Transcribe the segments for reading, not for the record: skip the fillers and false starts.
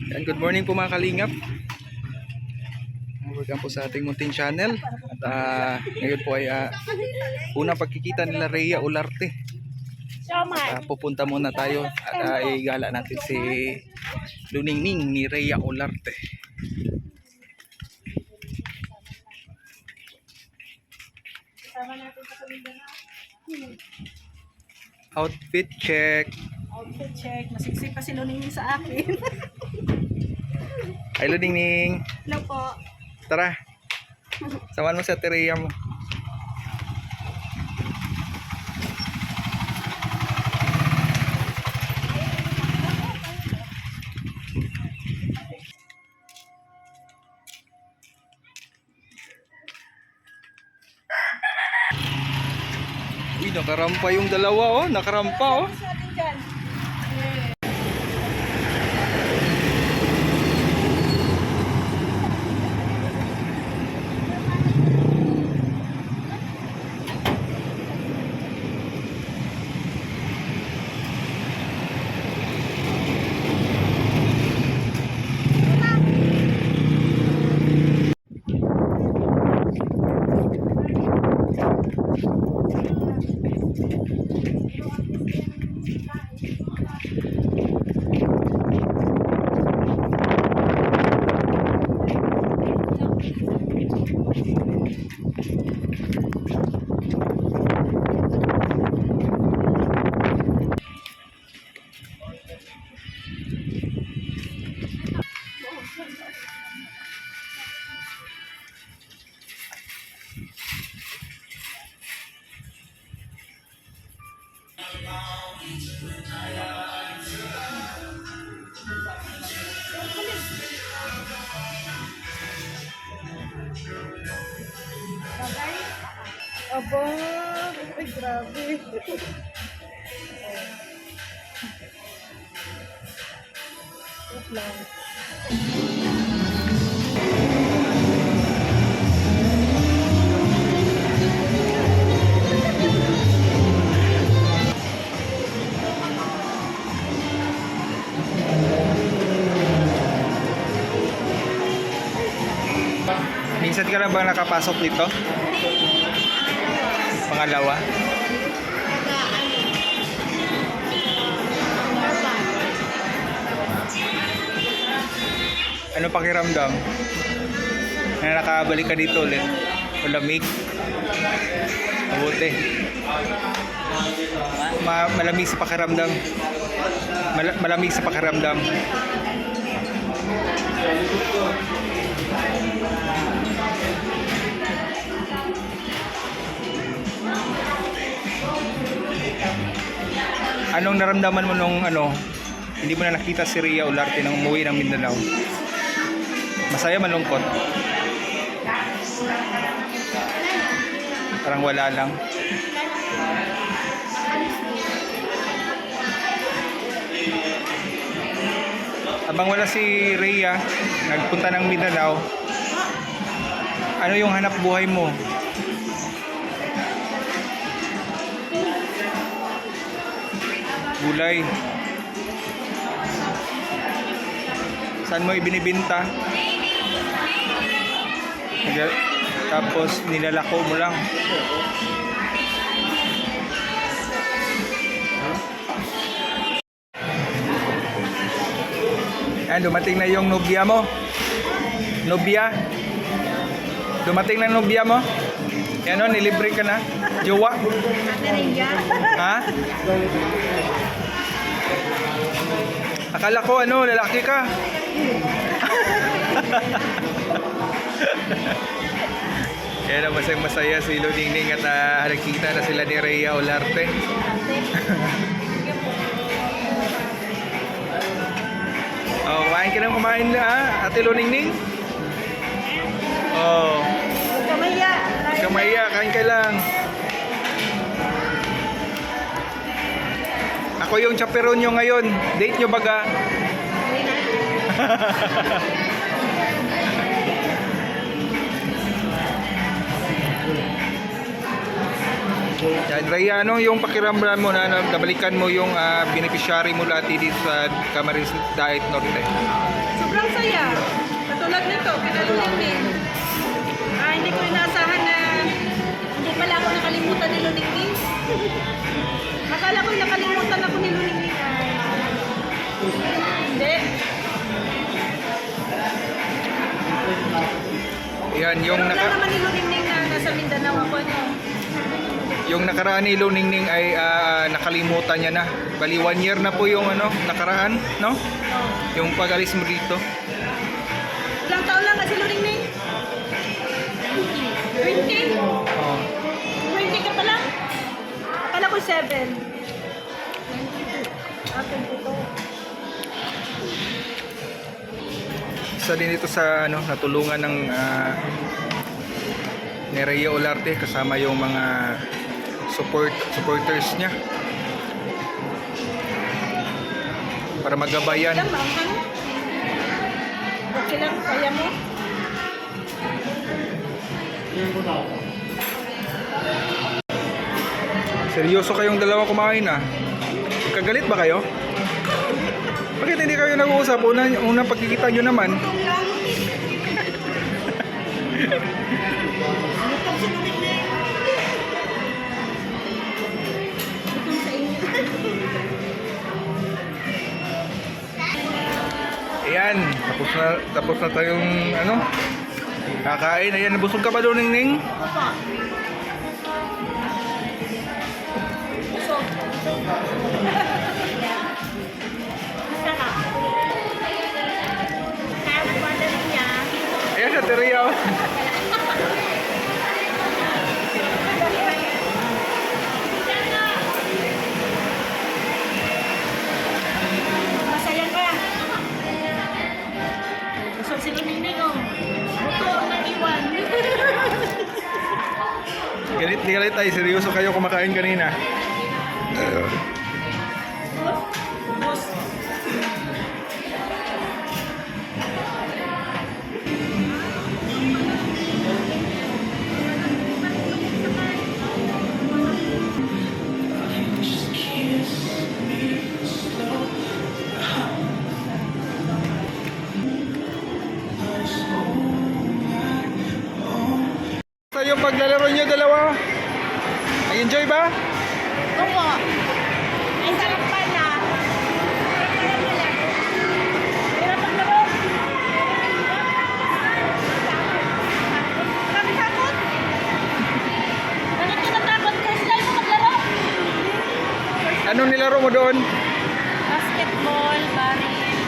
Yan, good morning po mga kalingap. Welcome po sa ating munting channel. At ngayon po ay unang pagkikita nila Rhea Olarte. Pupunta muna tayo at igala natin si Luningning ni Rhea Olarte. Outfit check. Outfit check. Masiksik pa si Luningning sa akin. Hi Luningning. Hello po. Tara. Samahan mo sa Rhea mo. Uy, nakarampa yung dalawa oh. Nakarampa oh. Sa atin dyan. Aba, ay grabe. Wait lang. Minsan ka na ba nakapasok dito? Pangalawa? Ano pakiramdam? Na nakabalik ka dito ulit? Malamig? Mabuti? Malamig sa pakiramdam? Malamig sa pakiramdam? Anong naramdaman mo nung hindi mo na nakita si Rhea Olarte nang umuwi ng Mindanao? Masaya, malungkot? Parang wala lang. Habang wala si Rhea, nagpunta ng Mindanao, ano yung hanap buhay mo? Gulay. Saan mo ibinibinta? Tapos nilalako mo lang. Ayan, dumating na yung nobya mo. Nobya. Dumating na nobya mo. Yan o, nilibre ka na. Jowa. Ha? Akala ko lalaki ka. Yan, masaya si Luningning at nakikita na sila ni Rhea Olarte. Oh, kumain ka nang kumain na Ate Luningning? Oh. Kamaya. Kamaya, kain ka lang. Ako yung chaperon nyo ngayon. Date nyo baga? Yan, Rhea, ano yung pakiramdam mo na nabalikan mo yung beneficiary mo dati dito sa Camarines Diet Norte? Sobrang saya. Katulad nito, kinalunin din. Hindi ko inaasahan na hindi pala ako nakalimutan ni Luningning. Akala ko nakalimutan ako ni Luningning. Hindi. Yan, yung Pero wala naman ni Luningning na nasa Mindanao ako. No? yung nakaraan ni Luningning ay nakalimutan niya na. Bali 1 year na po yung ano, nakaraan, no? Yung pag-alis mo dito. Ilang taon lang kasi Luningning? 20? Oh. 20 ka pa lang? Akala ko 7. Okay, ito. Isa din ito sa ano, natulungan ng ni Rhea Olarte kasama yung mga supporters niya para magabayan. Ilang ma'am? Okay lang, kaya mo? Seryoso kayong dalawa kumain ah. Kagalit ba kayo? Bakit hindi kayo nag-uusap? Unang pagkikita nyo naman. Gutom lang. Gutom si Luningning. Gutom sa inyo. Ayan, tapos na tayong ano, kakain. Ayan, nabusog ka ba doon, Ningning? Papa. Busog. Masarap. Kaya nagwada rin niya. Ayan, sa Teria. Masaya ka. Busog si Luningning, oh. Buto ang nag-iwan. Galit ay, seryoso kayo kumakain kanina. Sa yung paglalaro nyo dalawa, nag-enjoy ba? Opo. Ay, sarap pala. Hirap maglaro. Kami takot. Bakit ka natakot? First time mo maglaro? Anong nilaro mo doon? Basketball, baril,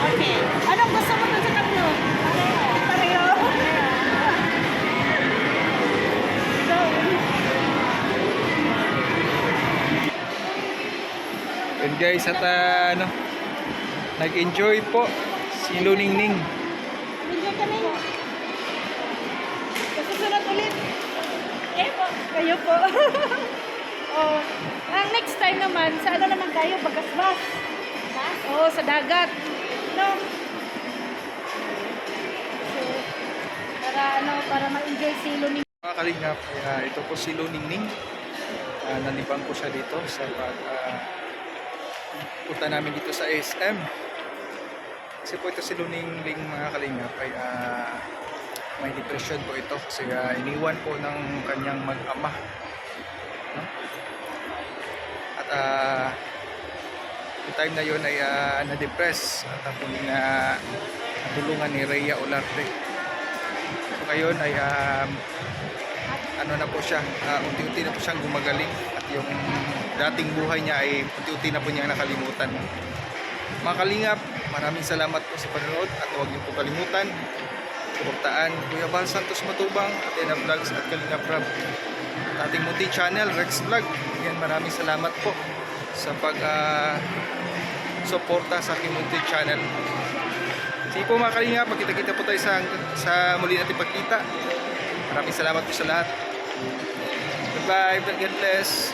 okay. Anong gusto mo dun sa tatlo? Pareho. Pareho. So, Yun guys, at ano, nag-enjoy po si Luningning. enjoy kami. Susunod ulit. Eh po. Kayo po. Oh, ang next time naman, sa ano naman tayo? Bagasbas. Oo, sa dagat. No? So, para ma-enjoy si Luningning. Mga kalingap, ito po si Luningning. Nanibang ko siya dito sa punta namin dito sa SM. Kasi po ito si Luningning, mga kalingap, ay may depression po ito kasi iniwan po ng kanyang mag-ama, no? At yung time na yun ay na-depress at ako natulungan ni Rhea Olarte. So ngayon ay ano na po siya, unti-unti na po siyang gumagaling at yung dating buhay niya ay unti-unti na po niyang nakalimutan. Mga kalingap, maraming salamat po sa panonood at huwag niyo po kalimutan suportaan Kuya Val Santos Matubang at Ena Vlogs at Kalingap Rab at ating munti channel Rex Vlog. Yan, maraming salamat po sa pag suporta sa aking munti channel. Sige po mga kalingap, magkita-kita po tayo sa muli natin pagkita. Maraming salamat po sa lahat. Goodbye, God bless.